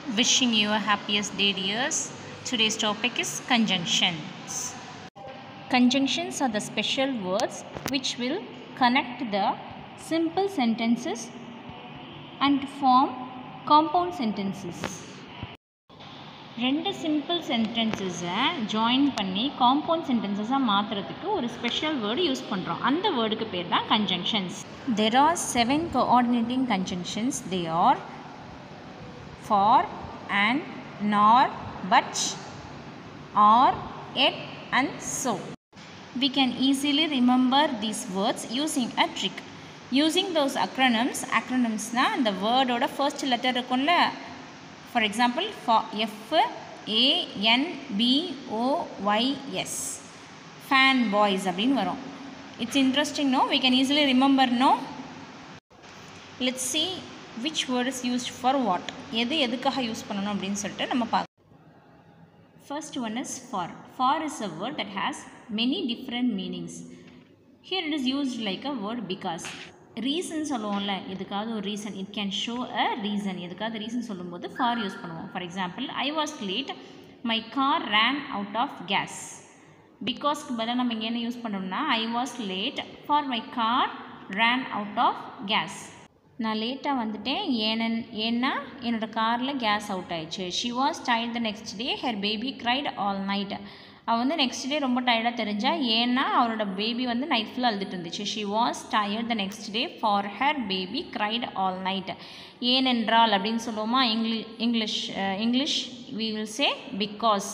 Wishing you a happiest day, dears. Today's topic is conjunctions. Conjunctions are the special words which will connect the simple sentences and form compound sentences. ரெண்டு simple சென்டென்சஸை join பண்ணி compound சென்டென்சஸாக மாற்றுறதுக்கு ஒரு special word use பண்ணுறோம். அந்த வேர்டுக்கு பேர் தான் conjunctions. There are 7 coordinating conjunctions. They are for, and, nor, but, or, yet, and so. We can easily remember these words using a trick. Using those acronyms the word oda first letter இருக்கும்ல. For example, for F A N B O Y S, fan boys அப்படினு வரும். It's interesting, no? We can easily remember, no? Let's see which word is used for what. எதுக்காக use பண்ணணும் அப்படின்னு சொல்லிட்டு நம்ம பார்க்கலாம். First one is for. For is a word that has many different meanings. Here it is used like a word because. Reason சொல்லுவோம்ல, எதுக்காவது ஒரு reason, it can show a reason. எதுக்காவது ரீசன் சொல்லும்போது ஃபார் யூஸ் பண்ணுவோம். For example, I was late, my car ran out of gas. பிகாஸ்க்கு பதிலாக நம்ம இங்கே என்ன யூஸ் பண்ணோம்னா, I was late for my car ran out of gas. நான் லேட்டாக வந்துட்டேன் ஏன்னா என்னோடய காரில் கேஸ் அவுட் ஆயிடுச்சு. She was tired the next day, her baby cried all night. அவள் வந்து நெக்ஸ்ட் டே ரொம்ப டயர்டாக தெரிஞ்சா, ஏன்னா அவளோட பேபி வந்து நைட் ஃபுல்லாக அழுதுட்டு இருந்துச்சு. She was tired the next day for her baby cried all night. ஏனென்றால் அப்படின்னு சொல்லுவோமா English we will say because.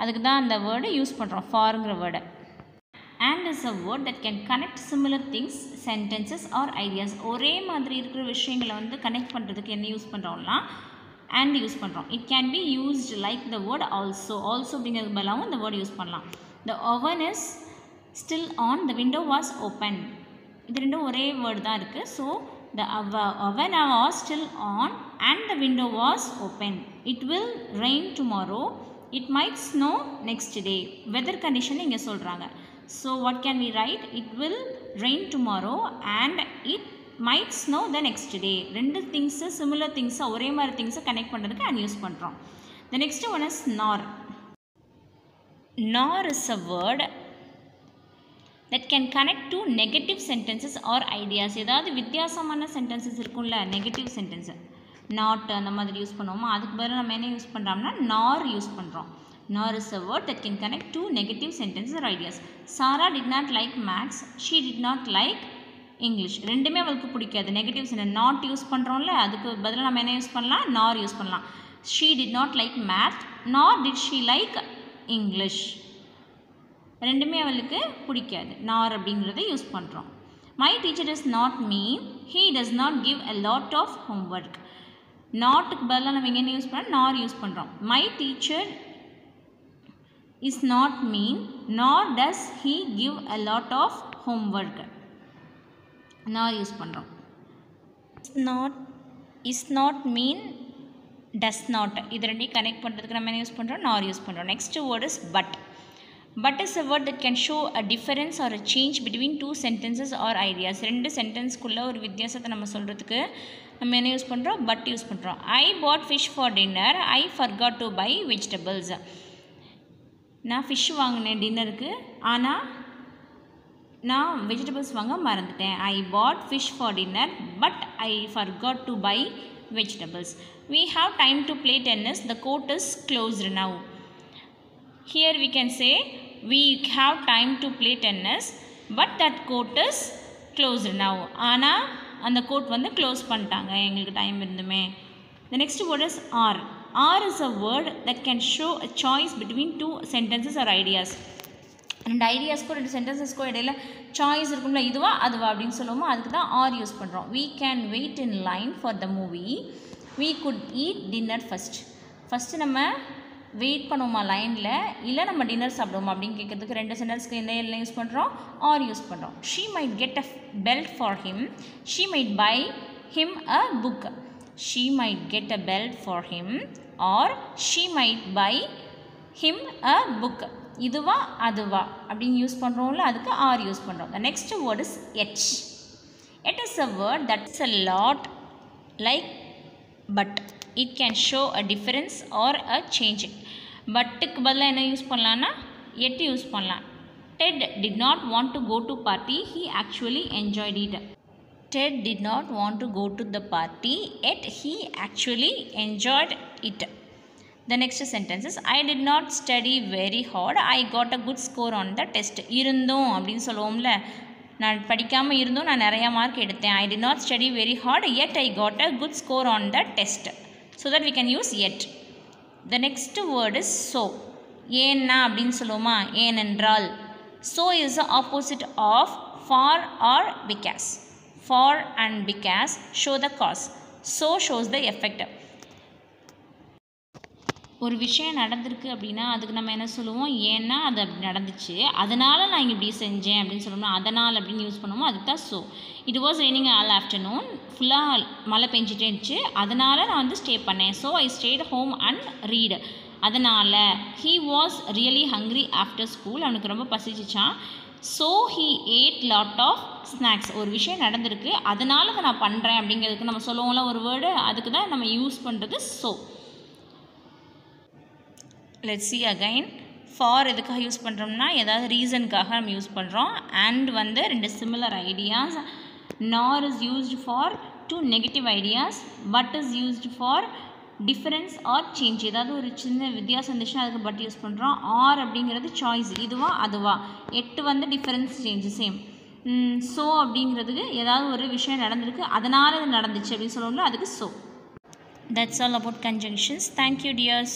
அதுக்கு தான் அந்த வேர்டு யூஸ் பண்ணுறோம், ஃபாருங்கிற வேர்டை. And is a word that can connect similar things, sentences or ideas. ஒரே மாதிரி இருக்கிற விஷயங்களை வந்து கனெக்ட் பண்ணுறதுக்கு என்ன யூஸ் பண்ணுறோம்னா and யூஸ் பண்ணுறோம். It can be used like the word also. Also அப்படிங்கிறது பதிலாகவும் இந்த வேர்டு யூஸ் பண்ணலாம். த oven is still on, the window was open. இது ரெண்டும் ஒரே வேர்டு தான் இருக்குது. So the oven was still on and the window was open. It will rain tomorrow. It might snow next day. Weather condition இங்கே சொல்கிறாங்க. So what can we write? It will rain tomorrow and it might snow the next day. ரெண்டு things similar திங்ஸை ஒரே மாதிரி திங்ஸை connect பண்ணுறதுக்கு and use பண்ணுறோம். The next one is nor. Nor is a word that can connect to negative sentences or ideas. ஏதாவது வித்தியாசமான sentences இருக்கும்ல, நெகட்டிவ் சென்டென்ஸு, நாட் அந்த மாதிரி யூஸ் பண்ணுவோமா, அதுக்கு பதிலாக நம்ம என்ன யூஸ் பண்ணுறோம்னா நார் யூஸ் பண்ணுறோம். Nor is a word that can connect to negative sentences or ideas. Sarah did not like Maths. She did not like English. ரெண்டுமே அவளுக்கு பிடிக்காது. நெகட்டிவ் சென்டென்ஸ் நாட் யூஸ் பண்ணுறோம்ல, அதுக்கு பதிலாக நம்ம என்ன யூஸ் பண்ணலாம், நார் யூஸ் பண்ணலாம். She did not like math, nor did she like English. ரெண்டுமே அவளுக்கு பிடிக்காது, நார் அப்படிங்கிறத யூஸ் பண்ணுறோம். My teacher is not mean, he does not give a lot of home work. நாட்டுக்கு பதிலாக நம்ம என்ன யூஸ் பண்ணோம், நார் யூஸ் பண்ணுறோம். My teacher is not mean, nor does he give a lot of home work. Nor use பண்ணுறோம். Is not mean, does not, இது ரெண்டையும் connect பண்ணுறதுக்கு நம்ம என்ன யூஸ் பண்ணுறோம், நார் யூஸ் பண்ணுறோம். Next word is but. But is a word that can show a difference or a change between two sentences or ideas. ரெண்டு சென்டென்ஸ்க்குள்ளே ஒரு வித்தியாசத்தை நம்ம சொல்கிறதுக்கு நம்ம என்ன யூஸ் பண்ணுறோம், பட் யூஸ் பண்ணுறோம். I bought fish for dinner, I forgot to buy vegetables. நான் ஃபிஷ் வாங்கினேன் டின்னருக்கு, ஆனால் நான் வெஜிடபிள்ஸ் வாங்க மறந்துட்டேன். I bought fish for dinner but I forgot to buy vegetables. We have time to play tennis, the court is closed now. Here we can say we have time to play tennis but that court is closed now. ஆனால் அந்த court வந்து close பண்ணிட்டாங்க, எங்களுக்கு time இருந்துமே. த next word is or. Or is a word that can show a choice between two sentences or ideas. ரெண்டு ஐடியாஸ்க்கும் ரெண்டு சென்டென்சஸ்க்கும் இடையில சாய்ஸ் இருக்கும்ல, இதுவா அதுவா அப்படின்னு சொல்லுவோமோ, அதுக்கு தான் ஆர் யூஸ் பண்ணுறோம். We can wait in line for the movie, we could eat dinner first. First நம்ம வெயிட் பண்ணுவோமா லைனில், இல்லை நம்ம டின்னர் சாப்பிடுவோமா அப்படின்னு கேட்குறதுக்கு ரெண்டு சென்டென்ஸ்க்கு எந்த எல்லாம் யூஸ் பண்ணுறோம், ஆர் யூஸ் பண்ணுறோம். She might get a belt for him, she might buy him a book. She might get a belt for him or she might buy him a book. இதுவா அதுவா அப்படின்னு யூஸ் பண்ணுறோம்ல, அதுக்கு or use பண்ணுறோம். The next word is yet. Yet is a word that's a lot like but. It can show a difference or a change. பட்டுக்கு பதிலாக என்ன use பண்ணலான்னா yet use பண்ணலாம். Ted did not want to go to party. He actually enjoyed it. Ted did not want to go to the party, yet he actually enjoyed it. The next sentence is I did not study very hard. I got a good score on the test. இருந்தோம் அப்படின்னு சொல்லுவோம்ல, நான் படிக்காமல் இருந்தோம் நான் நிறையா mark எடுத்தேன். I did not study very hard, yet I got a good score on the test. So that we can use yet. The next word is so. ஏன்னா அப்படின்னு சொல்லுவோமா, ஏனென்றால். So is the opposite of for or because. For and because show the cause. So shows the effect. ஒரு விஷயம் நடந்திருக்கு அப்படின்னா அதுக்கு நம்ம என்ன சொல்லுவோம், ஏன்னா அது அப்படி நடந்துச்சு, அதனால் நான் இப்படி செஞ்சேன் அப்படின்னு சொல்லணும். அதனால் அப்படின்னு யூஸ் பண்ணுவோம், அதுக்கு தான் so. It was raining all afternoon, ஃபுல்லாக மழை பெஞ்சிட்டே இருந்துச்சு, அதனால் நான் வந்து ஸ்டே பண்ணேன். So I stayed home and read. அதனால் he was really hungry after school, அவனுக்கு ரொம்ப பசிச்சிச்சான். So he ate lot of snacks. ஒரு விஷயம் நடந்திருக்கு அதனால் அதை நான் பண்ணுறேன் அப்படிங்கிறதுக்கு நம்ம சொல்லுவோம்ல ஒரு வேர்டு, அதுக்கு தான் நம்ம யூஸ் பண்ணுறது so. Let's see again. For எதுக்காக யூஸ் பண்ணுறோம்னா ஏதாவது ரீசனுக்காக நம்ம யூஸ் பண்ணுறோம். அண்ட் வந்து ரெண்டு similar ideas. Nor is used for two negative ideas. But is used for difference or change. ஏதாவது ஒரு சின்ன வித்தியாசம் இருந்துச்சுன்னா அதுக்கு பட் யூஸ் பண்ணுறோம். ஆர் அப்படிங்கிறது சாய்ஸ், இதுவா அதுவா. எட்டு வந்து டிஃப்ரென்ஸ் சேஞ்ச் சேம். ஸோ அப்படிங்கிறதுக்கு ஏதாவது ஒரு விஷயம் நடந்திருக்கு அதனால் இது நடந்துச்சு அப்படின்னு சொல்லுவோம்ல, அதுக்கு so. That's all about conjunctions. Thank you dears.